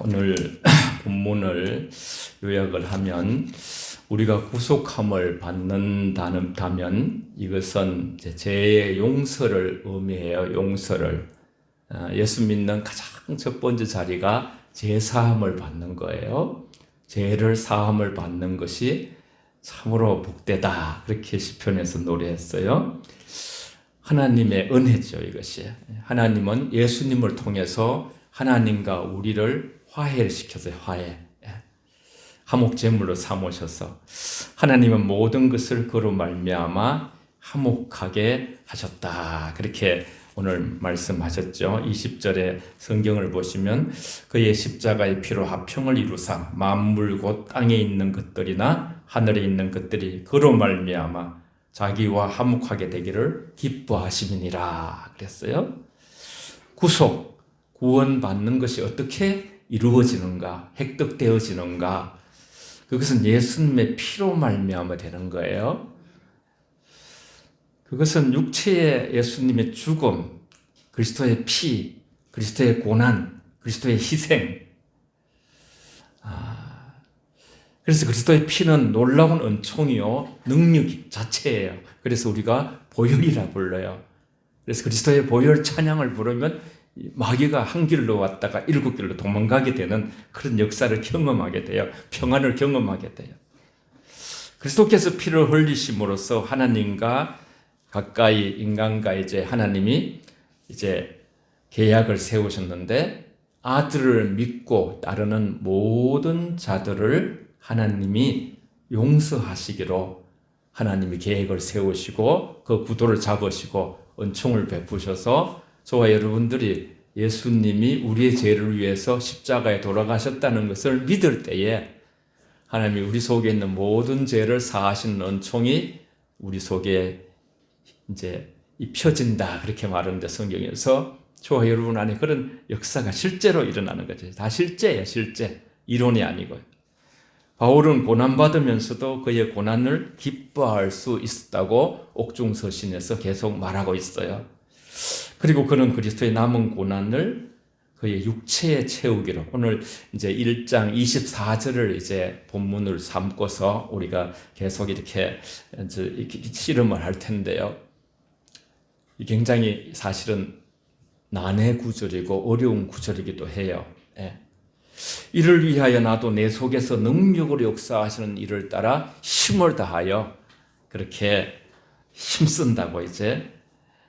오늘 본문을 요약을 하면 우리가 구속함을 받는다면 이것은 죄의 용서를 의미해요. 용서를. 예수 믿는 가장 첫 번째 자리가 죄 사함을 받는 거예요. 죄를 사함을 받는 것이 참으로 복되다. 그렇게 시편에서 노래했어요. 하나님의 은혜죠, 이것이. 하나님은 예수님을 통해서 하나님과 우리를 화해를 시켜서요, 화해. 화목제물로 삼으셔서 하나님은 모든 것을 그로 말미암아 화목하게 하셨다. 그렇게 오늘 말씀하셨죠. 20절에 성경을 보시면 그의 십자가의 피로 화평을 이루사 만물 곧 땅에 있는 것들이나 하늘에 있는 것들이 그로 말미암아 자기와 화목하게 되기를 기뻐하심이니라 그랬어요. 구속, 구원받는 것이 어떻게 이루어지는가, 획득되어지는가, 그것은 예수님의 피로 말미암아 되는 거예요. 그것은 육체의 예수님의 죽음, 그리스도의 피, 그리스도의 고난, 그리스도의 희생. 그래서 그리스도의 피는 놀라운 은총이요, 능력 자체예요. 그래서 우리가 보혈이라 불러요. 그래서 그리스도의 보혈 찬양을 부르면 마귀가 한 길로 왔다가 일곱 길로 도망가게 되는 그런 역사를 경험하게 돼요. 평안을 경험하게 돼요. 그리스도께서 피를 흘리심으로써 하나님과 가까이 인간과 이제 하나님이 이제 계약을 세우셨는데 아들을 믿고 따르는 모든 자들을 하나님이 용서하시기로 하나님이 계획을 세우시고 그 구도를 잡으시고 은총을 베푸셔서 저와 여러분들이 예수님이 우리의 죄를 위해서 십자가에 돌아가셨다는 것을 믿을 때에 하나님이 우리 속에 있는 모든 죄를 사하시는 은총이 우리 속에 이제 입혀진다. 그렇게 말하는데 성경에서 저와 여러분 안에 그런 역사가 실제로 일어나는 거죠. 다 실제예요, 실제. 이론이 아니고요. 바울은 고난받으면서도 그의 고난을 기뻐할 수 있었다고 옥중서신에서 계속 말하고 있어요. 그리고 그는 그리스도의 남은 고난을 그의 육체에 채우기로 오늘 이제 1장 24절을 이제 본문을 삼고서 우리가 계속 이렇게 씨름을 할 텐데요. 굉장히 사실은 난해 구절이고 어려운 구절이기도 해요. 이를 위하여 나도 내 속에서 능력으로 역사하시는 이를 따라 힘을 다하여 그렇게 힘쓴다고 이제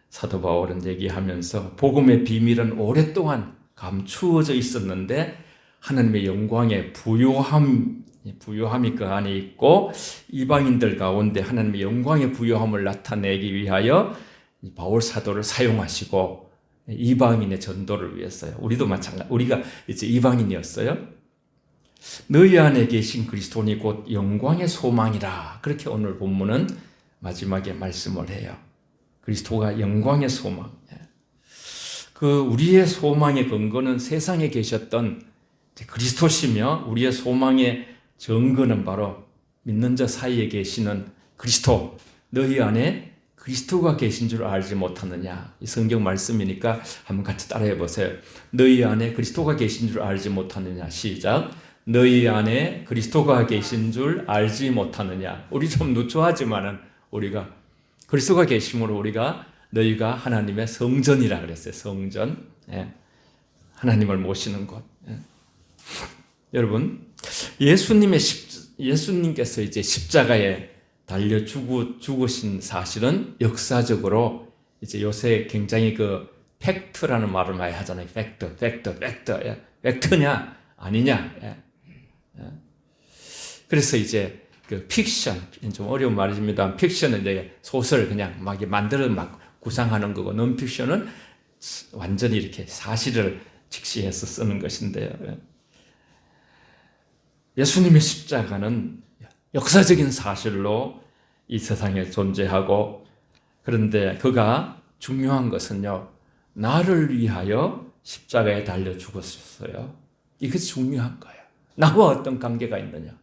사도 바울은 얘기하면서 복음의 비밀은 오랫동안 감추어져 있었는데 하나님의 영광의 부요함이 그 안에 있고 이방인들 가운데 하나님의 영광의 부요함을 나타내기 위하여 바울 사도를 사용하시고 이방인의 전도를 위해서요. 우리도 마찬가지. 우리가 이제 이방인이었어요. 너희 안에 계신 그리스도니 곧 영광의 소망이라. 그렇게 오늘 본문은 마지막에 말씀을 해요. 그리스도가 영광의 소망. 그 우리의 소망의 근거는 세상에 계셨던 그리스도시며 우리의 소망의 근거는 바로 믿는 자 사이에 계시는 그리스도. 너희 안에 그리스도가 계신 줄 알지 못하느냐. 이 성경 말씀이니까 한번 같이 따라해 보세요. 너희 안에 그리스도가 계신 줄 알지 못하느냐. 시작. 너희 안에 그리스도가 계신 줄 알지 못하느냐. 우리 좀 누추하지만은 우리가 그리스도가 계심으로 우리가 너희가 하나님의 성전이라 그랬어요. 성전. 하나님을 모시는 곳. 여러분, 예수님께서 이제 십자가에 달려 죽으신 사실은 역사적으로 이제 요새 굉장히 그 팩트라는 말을 많이 하잖아요. 팩트. 팩트냐 아니냐. 그래서 이제 그 픽션, 좀 어려운 말입니다. 픽션은 이제 소설 그냥 막 만들어 막 구상하는 거고, 논픽션은 완전히 이렇게 사실을 직시해서 쓰는 것인데요. 예수님의 십자가는 역사적인 사실로 이 세상에 존재하고, 그런데 그가 중요한 것은요, 나를 위하여 십자가에 달려 죽었어요. 이것이 중요한 거예요. 나와 어떤 관계가 있느냐.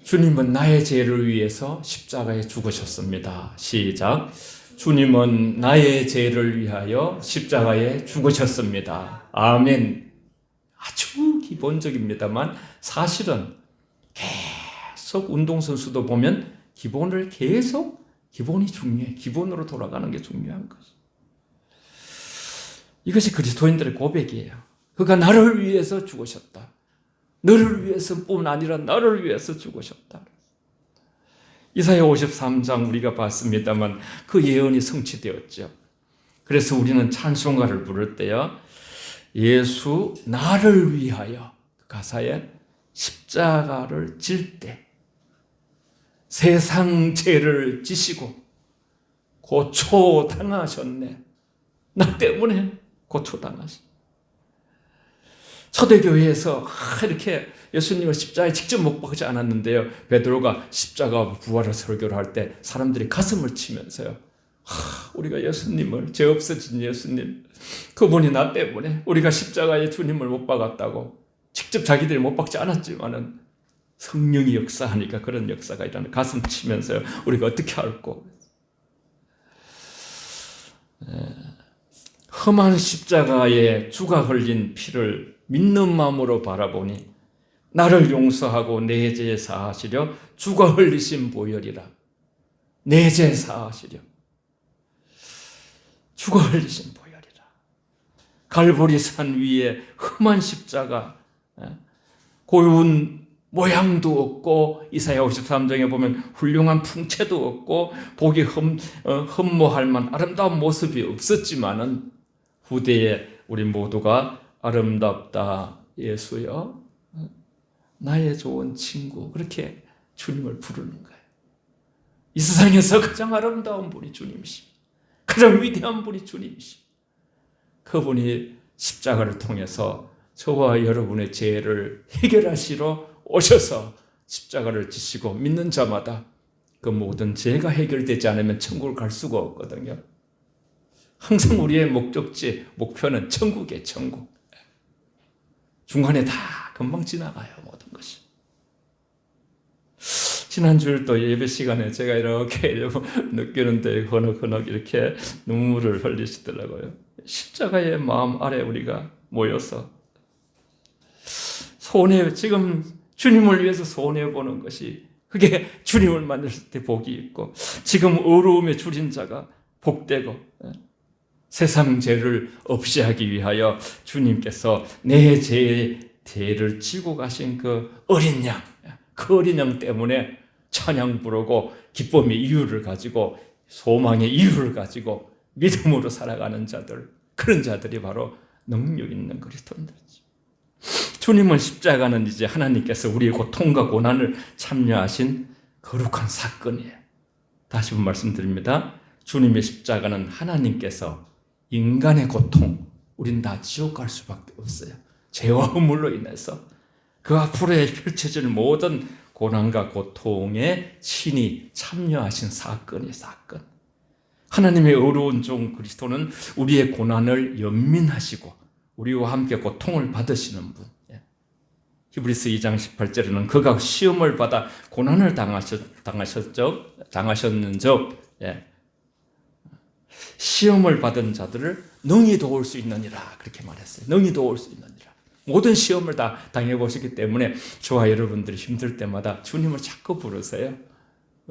주님은 나의 죄를 위해서 십자가에 죽으셨습니다. 시작. 주님은 나의 죄를 위하여 십자가에 죽으셨습니다. 아멘. 아주 기본적입니다만 사실은 계속 운동선수도 보면 기본이 중요해. 기본으로 돌아가는 게 중요한 것이. 이것이 그리스도인들의 고백이에요. 그가 나를 위해서 죽으셨다. 너를 위해서뿐 아니라 나를 위해서 죽으셨다. 이사야 53장 우리가 봤습니다만 그 예언이 성취되었죠. 그래서 우리는 찬송가를 부를 때요, 예수 나를 위하여 가사에 십자가를 질 때 세상 죄를 지시고 고초당하셨네. 나 때문에 고초당하셨네. 초대교회에서 이렇게 예수님을 십자가에 직접 못 박지 않았는데요, 베드로가 십자가 부활을 설교를 할 때 사람들이 가슴을 치면서요, 우리가 예수님을, 죄 없어진 예수님, 그분이 나 때문에 우리가 십자가에 주님을 못 박았다고, 직접 자기들이 못 박지 않았지만은 성령이 역사하니까 그런 역사가 일어나는, 가슴 치면서요, 우리가 어떻게 할꼬. 험한 십자가에 주가 흘린 피를 믿는 마음으로 바라보니 나를 용서하고 내 죄 사하시려 주가 흘리신 보혈이라. 내 죄 사하시려 주가 흘리신 보혈이라. 갈보리산 위에 험한 십자가, 고운 모양도 없고, 이사야 53장에 보면 훌륭한 풍채도 없고, 보기 흠모할 만 아름다운 모습이 없었지만은 후대에 우리 모두가 아름답다 예수여, 나의 좋은 친구, 그렇게 주님을 부르는 거예요. 이 세상에서 가장 아름다운 분이 주님이십니다. 가장 위대한 분이 주님이십니다. 그분이 십자가를 통해서 저와 여러분의 죄를 해결하시러 오셔서 십자가를 지시고 믿는 자마다 그 모든 죄가 해결되지 않으면 천국을 갈 수가 없거든요. 항상 우리의 목적지, 목표는 천국이에요. 천국. 중간에 다 금방 지나가요, 모든 것이. 지난주일 또 예배 시간에 제가 이렇게 느끼는데 흐느흐느 이렇게 눈물을 흘리시더라고요. 십자가의 마음 아래 우리가 모여서 지금 주님을 위해서 손해보는 것이, 그게 주님을 만났을 때 복이 있고, 지금 어려움에 줄인 자가 복되고, 세상 죄를 없이 하기 위하여 주님께서 내 죄를 지고 가신 그 어린 양, 그 어린 양 때문에 찬양 부르고 기쁨의 이유를 가지고, 소망의 이유를 가지고 믿음으로 살아가는 자들, 그런 자들이 바로 능력 있는 그리스도인들이죠. 주님은 십자가는 이제 하나님께서 우리의 고통과 고난을 참여하신 거룩한 사건이에요. 다시 한번 말씀드립니다. 주님의 십자가는 하나님께서 인간의 고통, 우린 다 지옥 갈 수밖에 없어요. 죄와 허물로 인해서 그 앞으로에 펼쳐질 모든 고난과 고통에 친히 참여하신 사건이에요. 사건. 하나님의 어려운 종 그리스도는 우리의 고난을 연민하시고 우리와 함께 고통을 받으시는 분. 히브리서 2장 18절에는 그가 시험을 받아 고난을 당하셨는즉, 시험을 받은 자들을 능히 도울 수 있느니라, 그렇게 말했어요. 능히 도울 수 있느니라. 모든 시험을 다 당해보시기 때문에 저와 여러분들이 힘들 때마다 주님을 자꾸 부르세요.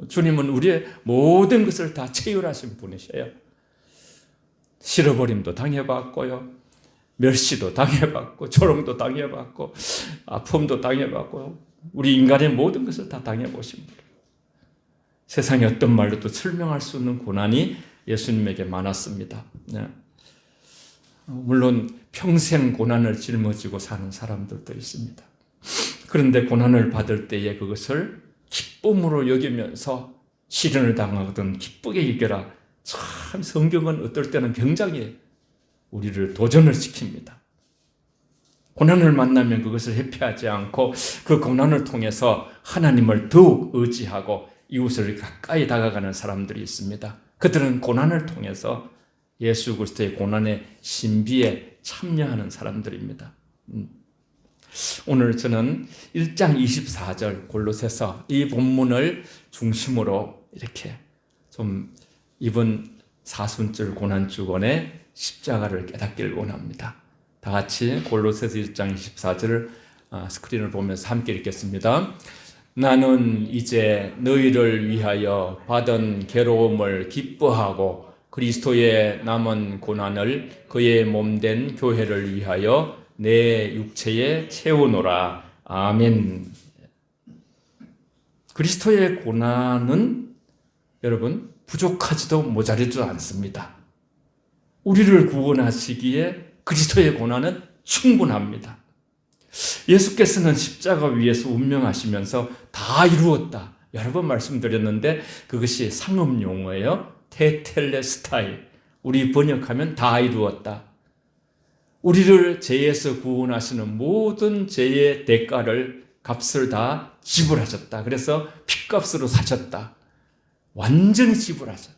주님은 우리의 모든 것을 다 체휼하신 분이셔요. 실어버림도 당해봤고요, 멸시도 당해봤고, 조롱도 당해봤고, 아픔도 당해봤고, 우리 인간의 모든 것을 다 당해보신 분. 세상에 어떤 말로도 설명할 수 없는 고난이 예수님에게 많았습니다. 물론 평생 고난을 짊어지고 사는 사람들도 있습니다. 그런데 고난을 받을 때에 그것을 기쁨으로 여기면서 시련을 당하거든 기쁘게 이겨라. 참 성경은 어떨 때는 굉장히 우리를 도전을 시킵니다. 고난을 만나면 그것을 회피하지 않고 그 고난을 통해서 하나님을 더욱 의지하고 이웃을 가까이 다가가는 사람들이 있습니다. 그들은 고난을 통해서 예수 그리스도의 고난의 신비에 참여하는 사람들입니다. 오늘 저는 1장 24절 골로새서 이 본문을 중심으로 이렇게 좀 이번 사순절 고난주간에 십자가를 깨닫기를 원합니다. 다 같이 골로새서 1장 24절을 스크린을 보면서 함께 읽겠습니다. 나는 이제 너희를 위하여 받은 괴로움을 기뻐하고 그리스도의 남은 고난을 그의 몸된 교회를 위하여 내 육체에 채우노라. 아멘. 그리스도의 고난은 여러분 부족하지도 모자르지도 않습니다. 우리를 구원하시기에 그리스도의 고난은 충분합니다. 예수께서는 십자가 위에서 운명하시면서 다 이루었다. 여러 번 말씀드렸는데 그것이 상업 용어예요. 테텔레스타이. 우리 번역하면 다 이루었다. 우리를 죄에서 구원하시는 모든 죄의 대가를 값을 다 지불하셨다. 그래서 핏값으로 사셨다. 완전히 지불하셨다.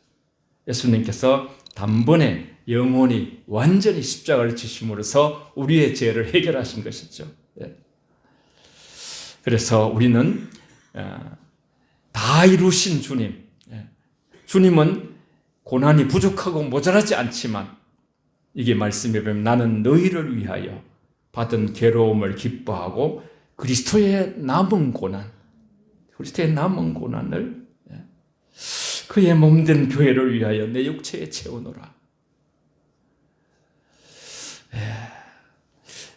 예수님께서 단번에 영원히 완전히 십자가를 지심으로써 우리의 죄를 해결하신 것이죠. 그래서 우리는 다 이루신 주님, 주님은 고난이 부족하고 모자라지 않지만 이게 말씀에 보면 나는 너희를 위하여 받은 괴로움을 기뻐하고 그리스도의 남은 고난을 그의 몸된 교회를 위하여 내 육체에 채우노라.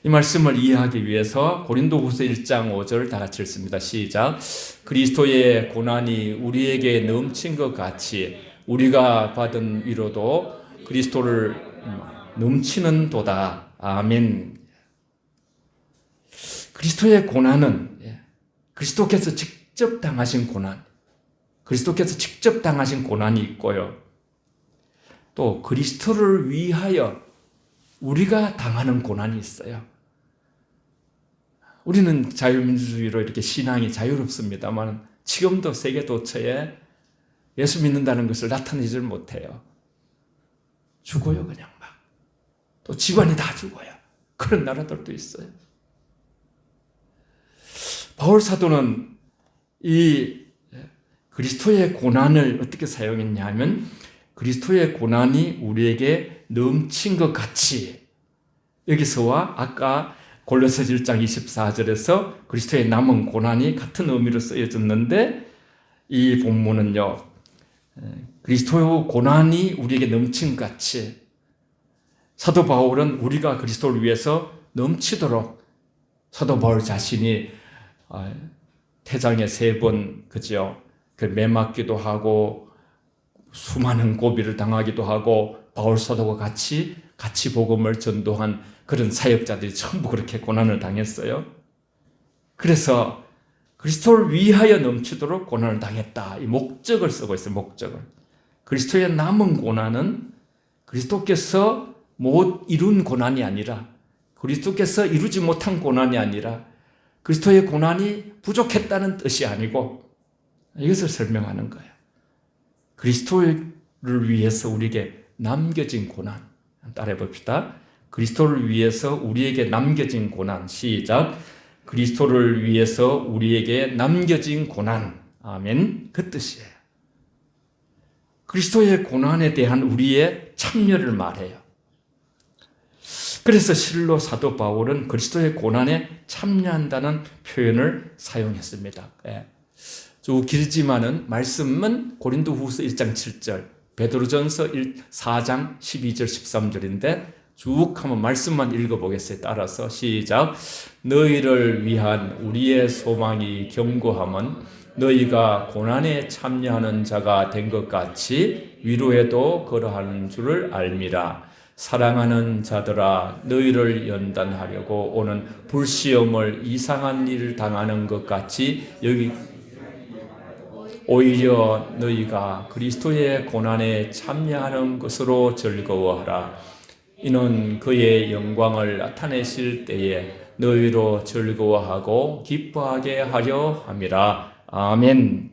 이 말씀을 이해하기 위해서 고린도후서 1장 5절 다 같이 읽습니다. 시작. 그리스도의 고난이 우리에게 넘친 것 같이 우리가 받은 위로도 그리스도를 넘치는 도다. 아멘. 그리스도의 고난은 그리스도께서 직접 당하신 고난, 그리스도께서 직접 당하신 고난이 있고요. 또 그리스도를 위하여 우리가 당하는 고난이 있어요. 우리는 자유민주주의로 이렇게 신앙이 자유롭습니다만 지금도 세계 도처에 예수 믿는다는 것을 나타내지 못해요. 죽어요, 그냥 막. 또 집안이 다 죽어요. 그런 나라들도 있어요. 바울 사도는 이 그리스도의 고난을 어떻게 사용했냐 하면 그리스도의 고난이 우리에게 넘친 것 같이 여기서와 아까 골로새서 1장 24절에서 그리스도의 남은 고난이 같은 의미로 쓰여졌는데 이 본문은요. 그리스도의 고난이 우리에게 넘친 것 같이 사도 바울은 우리가 그리스도를 위해서 넘치도록 사도 바울 자신이 태장에 3번 그죠? 그 매맞기도 하고 수많은 고비를 당하기도 하고 바울 사도와 같이 복음을 전도한 그런 사역자들이 전부 그렇게 고난을 당했어요. 그래서 그리스도를 위하여 넘치도록 고난을 당했다. 이 목적을 쓰고 있어요. 목적을. 그리스도의 남은 고난은 그리스도께서 못 이룬 고난이 아니라 그리스도께서 이루지 못한 고난이 아니라 그리스도의 고난이 부족했다는 뜻이 아니고 이것을 설명하는 거예요. 그리스도를 위해서 우리에게 남겨진 고난. 따라해 봅시다. 그리스도를 위해서 우리에게 남겨진 고난. 시작. 그리스도를 위해서 우리에게 남겨진 고난. 아멘. 그 뜻이에요. 그리스도의 고난에 대한 우리의 참여를 말해요. 그래서 실로 사도 바울은 그리스도의 고난에 참여한다는 표현을 사용했습니다. 쭉 길지만은 말씀은 고린도후서 1장 7절, 베드로전서 4장 12절 13절인데 쭉 한번 말씀만 읽어보겠어요. 따라서 시작. 너희를 위한 우리의 소망이 견고함은 너희가 고난에 참여하는 자가 된 것 같이 위로에도 그러하는 줄을 알미라. 사랑하는 자들아, 너희를 연단하려고 오는 불시험을 이상한 일을 당하는 것 같이 여기 오히려 너희가 그리스도의 고난에 참여하는 것으로 즐거워하라. 이는 그의 영광을 나타내실 때에 너희로 즐거워하고 기뻐하게 하려 함이라. 아멘.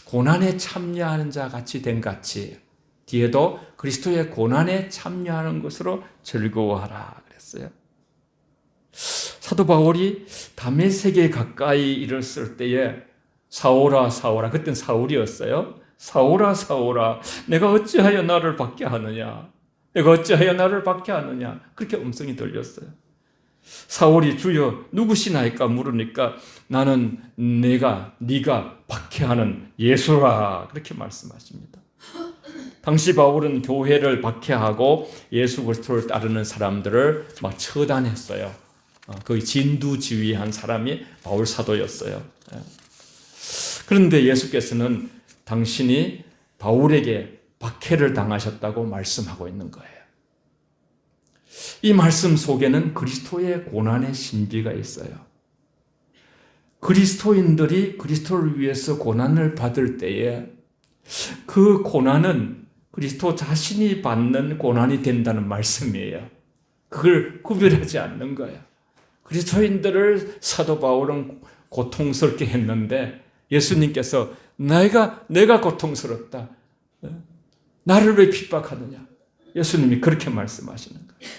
고난에 참여하는 자 같이 된 같이 뒤에도 그리스도의 고난에 참여하는 것으로 즐거워하라 그랬어요. 사도 바울이 다메섹에 가까이 이르렀을 때에 사오라 그때는 사울이었어요. 사울아 사울아 내가 어찌하여 나를 박해 하느냐, 내가 어찌하여 나를 박해하느냐, 그렇게 음성이 들렸어요. 사울이 주여 누구시나이까 물으니까 나는 네가 박해하는 예수라, 그렇게 말씀하십니다. 당시 바울은 교회를 박해하고 예수 그리스도를 따르는 사람들을 막 처단했어요. 거의 진두지휘한 사람이 바울 사도였어요. 그런데 예수께서는 당신이 바울에게 박해를 당하셨다고 말씀하고 있는 거예요. 이 말씀 속에는 그리스도의 고난의 신비가 있어요. 그리스도인들이 그리스도를 위해서 고난을 받을 때에 그 고난은 그리스도 자신이 받는 고난이 된다는 말씀이에요. 그걸 구별하지 않는 거예요. 그리스도인들을 사도 바울은 고통스럽게 했는데 예수님께서 내가 고통스럽다, 나를 왜 핍박하느냐, 예수님이 그렇게 말씀하시는 거예요.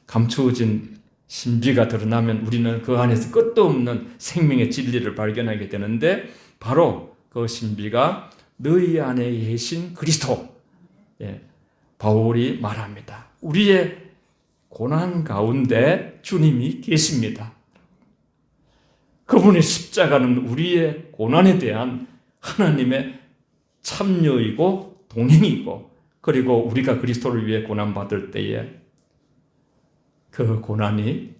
감추어진 신비가 드러나면 우리는 그 안에서 끝도 없는 생명의 진리를 발견하게 되는데, 바로 그 신비가 너희 안에 계신 그리스도. 바울이 말합니다. 우리의 고난 가운데 주님이 계십니다. 그분의 십자가는 우리의 고난에 대한 하나님의 참여이고 동행이고, 그리고 우리가 그리스도를 위해 고난받을 때에 그 고난이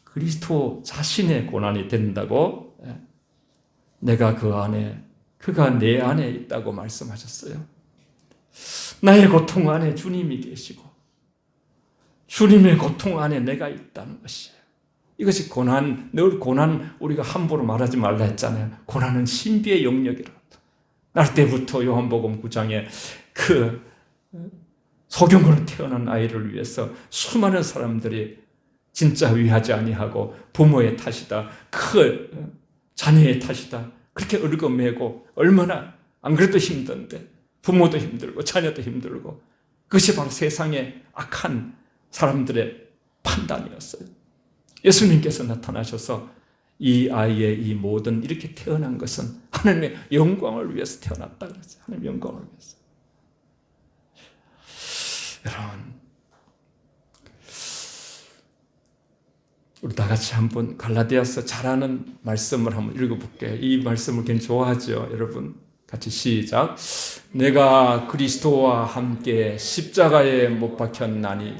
그리스도 자신의 고난이 된다고, 내가 그 안에, 그가 내 안에 있다고 말씀하셨어요. 나의 고통 안에 주님이 계시고 주님의 고통 안에 내가 있다는 것이에요. 이것이 고난, 늘 고난 우리가 함부로 말하지 말라 했잖아요. 고난은 신비의 영역이라. 날 때부터 요한복음 9장에 그 소경으로 태어난 아이를 위해서 수많은 사람들이 진짜 위하지 아니하고 부모의 탓이다, 그 자녀의 탓이다, 그렇게 얽어매고, 얼마나 안 그래도 힘든데 부모도 힘들고 자녀도 힘들고, 그것이 바로 세상의 악한 사람들의 판단이었어요. 예수님께서 나타나셔서 이 아이의 이 모든 이렇게 태어난 것은 하나님의 영광을 위해서 태어났다 그랬어요. 하나님의 영광을 위해서. 여러분, 우리 다 같이 한번 갈라디아서 잘 아는 말씀을 한번 읽어볼게요. 이 말씀을 굉장히 좋아하죠. 여러분 같이 시작. 내가 그리스도와 함께 십자가에 못 박혔나니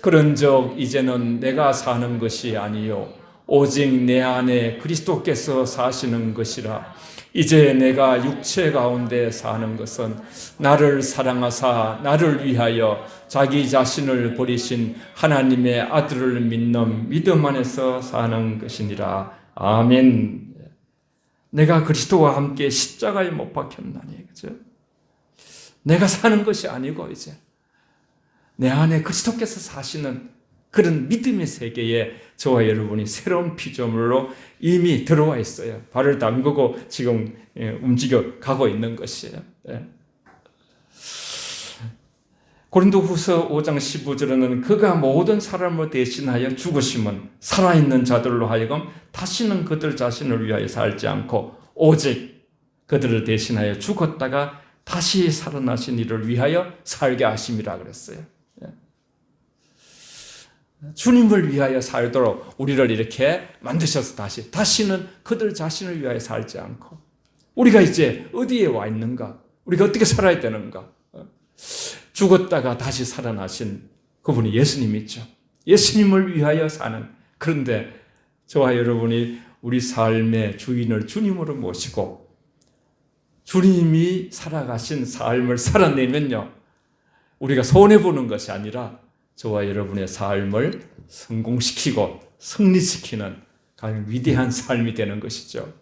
그런즉 이제는 내가 사는 것이 아니요 오직 내 안에 그리스도께서 사시는 것이라. 이제 내가 육체 가운데 사는 것은 나를 사랑하사 나를 위하여 자기 자신을 버리신 하나님의 아들을 믿는 믿음 안에서 사는 것이니라. 아멘. 내가 그리스도와 함께 십자가에 못 박혔나니, 그죠? 내가 사는 것이 아니고 이제 내 안에 그리스도께서 사시는 그런 믿음의 세계에 저와 여러분이 새로운 피조물로 이미 들어와 있어요. 발을 담그고 지금 움직여 가고 있는 것이에요. 고린도후서 5장 15절에는 그가 모든 사람을 대신하여 죽으심은 살아있는 자들로 하여금 다시는 그들 자신을 위하여 살지 않고 오직 그들을 대신하여 죽었다가 다시 살아나신 이를 위하여 살게 하심이라 그랬어요. 주님을 위하여 살도록 우리를 이렇게 만드셔서 다시는 그들 자신을 위하여 살지 않고, 우리가 이제 어디에 와 있는가? 우리가 어떻게 살아야 되는가? 죽었다가 다시 살아나신 그분이 예수님이죠. 예수님을 위하여 사는. 그런데 저와 여러분이 우리 삶의 주인을 주님으로 모시고 주님이 살아가신 삶을 살아내면요, 우리가 손해보는 것이 아니라 저와 여러분의 삶을 성공시키고 승리시키는 가장 위대한 삶이 되는 것이죠.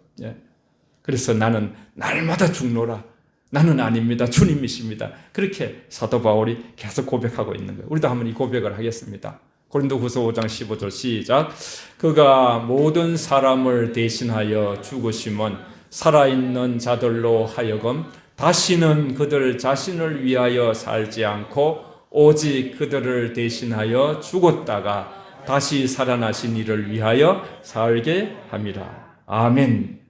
그래서 나는 날마다 죽노라. 나는 아닙니다. 주님이십니다. 그렇게 사도 바울이 계속 고백하고 있는 거예요. 우리도 한번 이 고백을 하겠습니다. 고린도후서 5장 15절 시작. 그가 모든 사람을 대신하여 죽으심은 살아있는 자들로 하여금 다시는 그들 자신을 위하여 살지 않고 오직 그들을 대신하여 죽었다가 다시 살아나신 이를 위하여 살게 함이라. 아멘.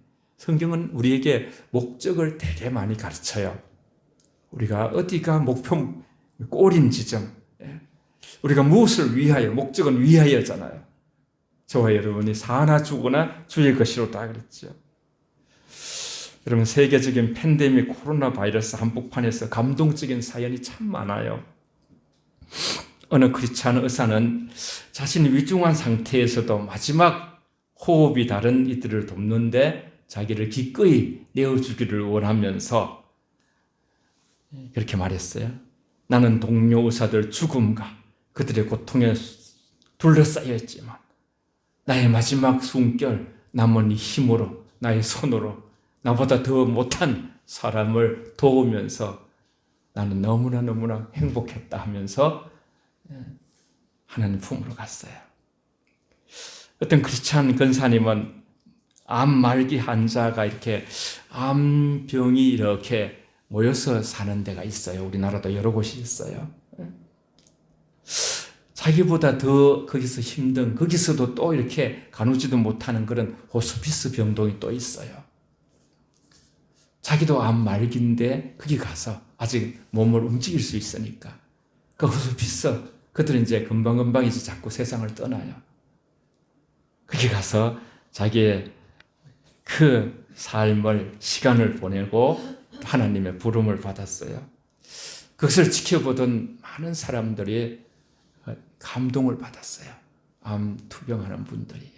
성경은 우리에게 목적을 되게 많이 가르쳐요. 우리가 어디가 목표, 꼬린 지점, 우리가 무엇을 위하여, 목적은 위하여잖아요. 저와 여러분이 사나 죽으나 주의 것이로다 그랬죠. 여러분, 세계적인 팬데믹 코로나 바이러스 한복판에서 감동적인 사연이 참 많아요. 어느 크리스찬 의사는 자신이 위중한 상태에서도 마지막 호흡이 다른 이들을 돕는데 자기를 기꺼이 내어주기를 원하면서 그렇게 말했어요. 나는 동료 의사들 죽음과 그들의 고통에 둘러싸여 있지만 나의 마지막 숨결 남은 이 힘으로, 나의 손으로 나보다 더 못한 사람을 도우면서 나는 너무나 행복했다 하면서 하나님 품으로 갔어요. 어떤 크리스찬 권사님은 암 말기 환자가 이렇게 암병이 이렇게 모여서 사는 데가 있어요. 우리나라도 여러 곳이 있어요. 자기보다 더 거기서 힘든, 거기서도 또 이렇게 가누지도 못하는 그런 호스피스 병동이 또 있어요. 자기도 암 말기인데 거기 가서 아직 몸을 움직일 수 있으니까 그 호스피스, 그들은 이제 금방금방 이제 자꾸 세상을 떠나요. 거기 가서 자기의 그 삶을, 시간을 보내고 하나님의 부름을 받았어요. 그것을 지켜보던 많은 사람들이 감동을 받았어요. 암 투병하는 분들이.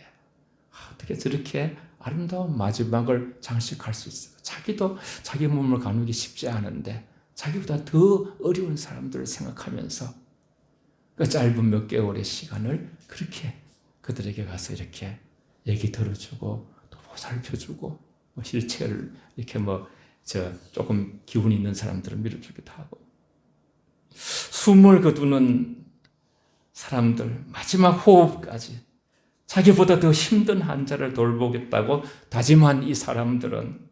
어떻게 저렇게 아름다운 마지막을 장식할 수 있어요? 자기도 자기 몸을 가누기 쉽지 않은데 자기보다 더 어려운 사람들을 생각하면서 그 짧은 몇 개월의 시간을 그렇게 그들에게 가서 이렇게 얘기 들어주고 또 보살펴주고 휠체어를 이렇게 조금 기운 있는 사람들을 밀어주기도 하고, 숨을 거두는 사람들 마지막 호흡까지 자기보다 더 힘든 환자를 돌보겠다고 다짐한 이 사람들은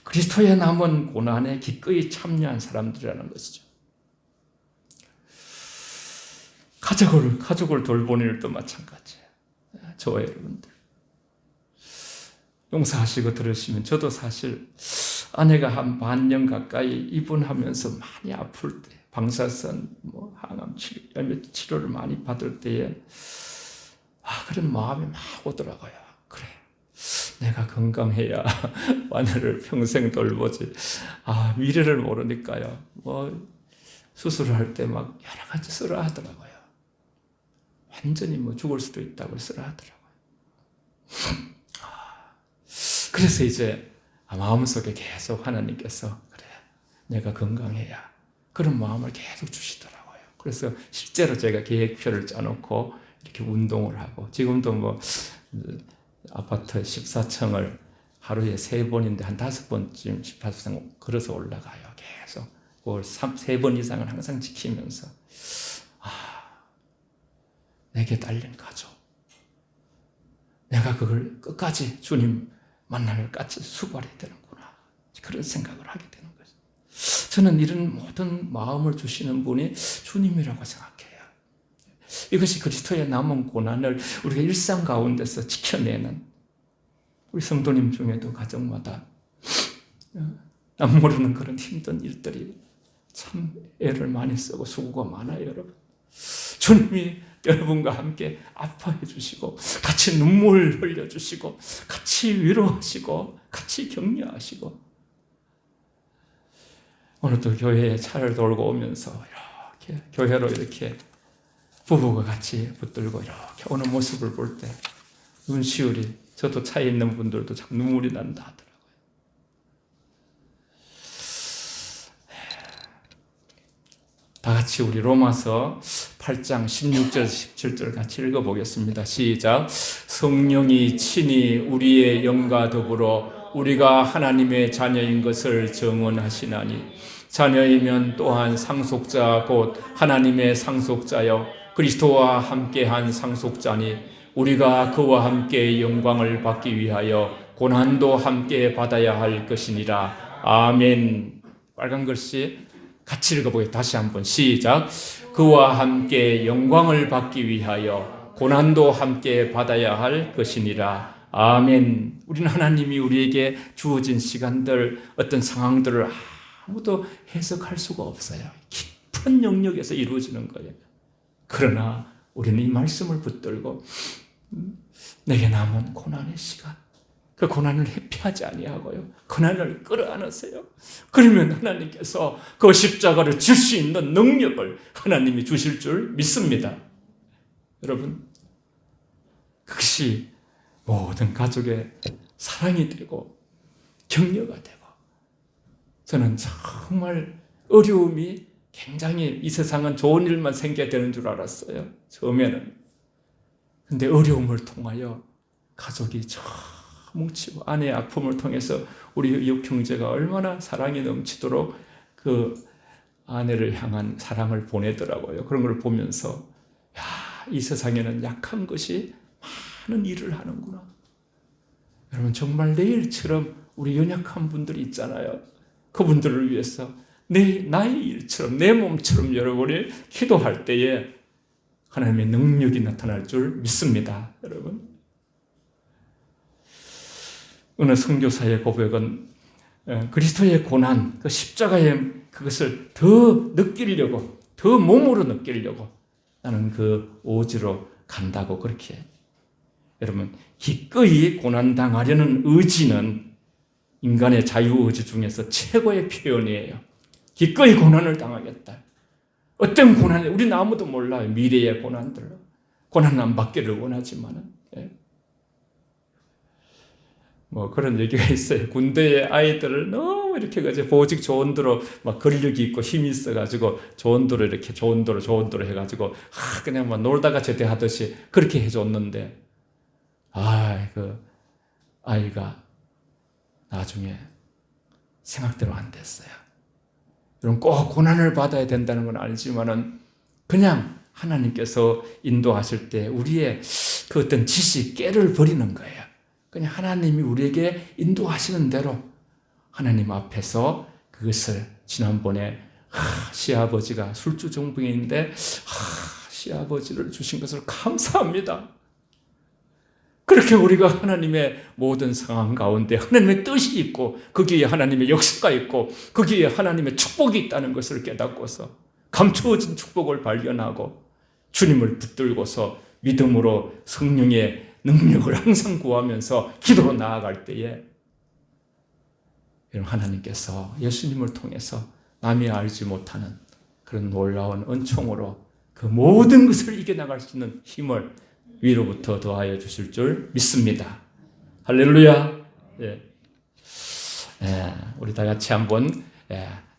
그리스도의 남은 고난에 기꺼이 참여한 사람들이라는 것이죠. 가족을 돌보는 일도 마찬가지예요. 저와 여러분들 용서하시고 들으시면, 저도 사실 아내가 한 반년 가까이 입원하면서 많이 아플 때, 방사선, 항암 치료를 많이 받을 때에 그런 마음이 막 오더라고요. 그래, 내가 건강해야 아내를 평생 돌보지. 미래를 모르니까요. 수술을 할 때 막 여러 가지 쓰라 하더라고요. 완전히 죽을 수도 있다고 쓰라 하더라고요. 그래서 이제 마음속에 계속 하나님께서 그래, 내가 건강해야, 그런 마음을 계속 주시더라고요. 그래서 실제로 제가 계획표를 짜놓고 이렇게 운동을 하고, 지금도 아파트 14층을 하루에 3번인데 한 5번쯤 18층 걸어서 올라가요. 계속. 그걸 3번 이상은 항상 지키면서 내게 딸린 가족, 내가 그걸 끝까지 주님 만남을 끝까지 수고해야 되는구나, 그런 생각을 하게 되는 거죠. 저는 이런 모든 마음을 주시는 분이 주님이라고 생각해요. 이것이 그리스도의 남은 고난을 우리가 일상 가운데서 지켜내는, 우리 성도님 중에도 가정마다 남 모르는 그런 힘든 일들이 참 애를 많이 쓰고 수고가 많아요, 여러분. 주님이 여러분과 함께 아파해 주시고 같이 눈물 흘려 주시고 같이 위로하시고 같이 격려하시고, 오늘도 교회에 차를 돌고 오면서 이렇게 교회로 이렇게 부부가 같이 붙들고 이렇게 오는 모습을 볼 때 눈시울이, 저도 차에 있는 분들도 참 눈물이 난다 하더라고요. 다 같이 우리 로마서 8장 16절 17절 같이 읽어보겠습니다. 시작. 성령이 친히 우리의 영과 더불어 우리가 하나님의 자녀인 것을 증언하시나니, 자녀이면 또한 상속자 곧 하나님의 상속자여 그리스도와 함께한 상속자니, 우리가 그와 함께 영광을 받기 위하여 고난도 함께 받아야 할 것이니라. 아멘. 빨간 글씨 같이 읽어보겠습니다. 다시 한번 시작. 그와 함께 영광을 받기 위하여 고난도 함께 받아야 할 것이니라. 아멘. 우리는 하나님이 우리에게 주어진 시간들, 어떤 상황들을 아무도 해석할 수가 없어요. 깊은 영역에서 이루어지는 거예요. 그러나 우리는 이 말씀을 붙들고 내게 남은 고난의 시간, 그 고난을 회피하지 아니하고요, 고난을 끌어안으세요. 그러면 하나님께서 그 십자가를 질 수 있는 능력을 하나님이 주실 줄 믿습니다. 여러분, 그것이 모든 가족의 사랑이 되고 격려가 되고, 저는 정말 어려움이 굉장히 이 세상은 좋은 일만 생겨야 되는 줄 알았어요, 처음에는. 근데 어려움을 통하여 가족이 참 뭉치고, 아내의 아픔을 통해서 우리 이웃 형제가 얼마나 사랑이 넘치도록 그 아내를 향한 사랑을 보내더라고요. 그런 걸 보면서, 야, 이 세상에는 약한 것이 많은 일을 하는구나. 여러분, 정말 내일처럼 우리 연약한 분들이 있잖아요. 그분들을 위해서 나의 일처럼, 내 몸처럼 여러분이 기도할 때에 하나님의 능력이 나타날 줄 믿습니다. 여러분, 어느 선교사의 고백은 그리스도의 고난, 그 십자가의 그것을 더 느끼려고, 더 몸으로 느끼려고 나는 그 오지로 간다고 그렇게 해요. 여러분, 기꺼이 고난당하려는 의지는 인간의 자유의지 중에서 최고의 표현이에요. 기꺼이 고난을 당하겠다. 어떤 고난이, 우리는 아무도 몰라요. 미래의 고난들. 고난 안 받기를 원하지만은. 예. 뭐 그런 얘기가 있어요. 군대의 아이들을 너무 이렇게 보직 조언도로 막 근력이 있고 힘이 있어가지고 조언도로 이렇게 조언도로 해가지고 그냥 막 놀다가 제대하듯이 그렇게 해줬는데, 그 아이가 나중에 생각대로 안 됐어요. 여러분, 꼭 고난을 받아야 된다는 건 알지만은 그냥 하나님께서 인도하실 때 우리의 그 어떤 지식, 깨를 버리는 거예요. 그냥 하나님이 우리에게 인도하시는 대로 하나님 앞에서 그것을, 지난번에 시아버지가 술주정뱅이인데 시아버지를 주신 것을 감사합니다. 그렇게 우리가 하나님의 모든 상황 가운데 하나님의 뜻이 있고 거기에 하나님의 역사가 있고 거기에 하나님의 축복이 있다는 것을 깨닫고서 감추어진 축복을 발견하고 주님을 붙들고서 믿음으로 성령의 능력을 항상 구하면서 기도로 나아갈 때에 하나님께서 예수님을 통해서 남이 알지 못하는 그런 놀라운 은총으로 그 모든 것을 이겨나갈 수 있는 힘을 위로부터 더하여 주실 줄 믿습니다. 할렐루야. 예. 우리 다 같이 한번,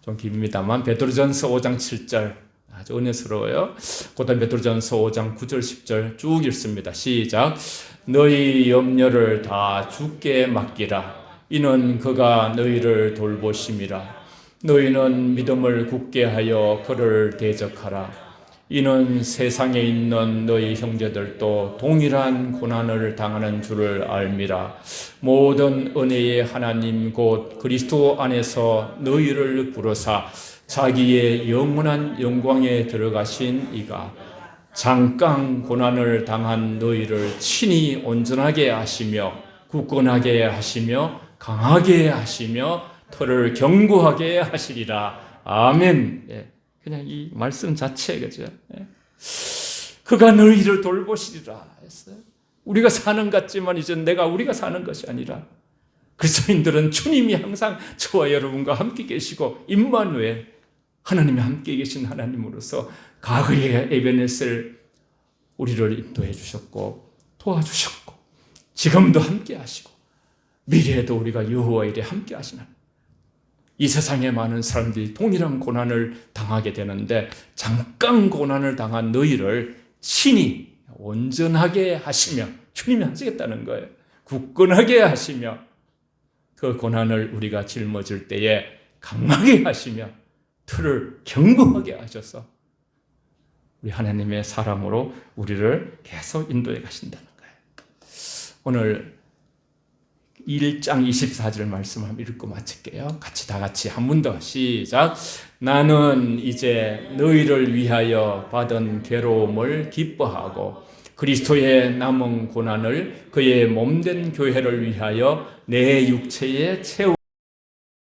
좀 깁니다만 베드로전서 5장 7절 아주 은혜스러워요. 그다음 베드로전서 5장 9절 10절 쭉 읽습니다. 시작. 너희 염려를 다 주께 맡기라. 이는 그가 너희를 돌보심이라. 너희는 믿음을 굳게 하여 그를 대적하라. 이는 세상에 있는 너희 형제들도 동일한 고난을 당하는 줄을 알미라. 모든 은혜의 하나님 곧 그리스도 안에서 너희를 부르사 자기의 영원한 영광에 들어가신 이가 잠깐 고난을 당한 너희를 친히 온전하게 하시며 굳건하게 하시며 강하게 하시며 털을 견고하게 하시리라. 아멘. 그냥 이 말씀 자체, 그죠? 그가 너희를 돌보시리라 했어요. 우리가 사는 것 같지만 이제 우리가 사는 것이 아니라 그리스도인들은 주님이 항상 저와 여러분과 함께 계시고 임마누엘, 하나님이 함께 계신 하나님으로서 과거에 에베네셀 우리를 인도해 주셨고 도와주셨고 지금도 함께 하시고 미래에도 우리가 여호와 일에 함께 하시는, 이 세상에 많은 사람들이 동일한 고난을 당하게 되는데 잠깐 고난을 당한 너희를 친히 온전하게 하시며, 주님이 하시겠다는 거예요. 굳건하게 하시며 그 고난을 우리가 짊어질 때에 강하게 하시며 틀을 견고하게 하셔서 우리 하나님의 사랑으로 우리를 계속 인도해 가신다는 거예요. 오늘 1장 24절 말씀 한번 읽고 마칠게요. 다 같이 한 번 더 시작. 나는 이제 너희를 위하여 받은 괴로움을 기뻐하고 그리스도의 남은 고난을 그의 몸된 교회를 위하여 내 육체에 채우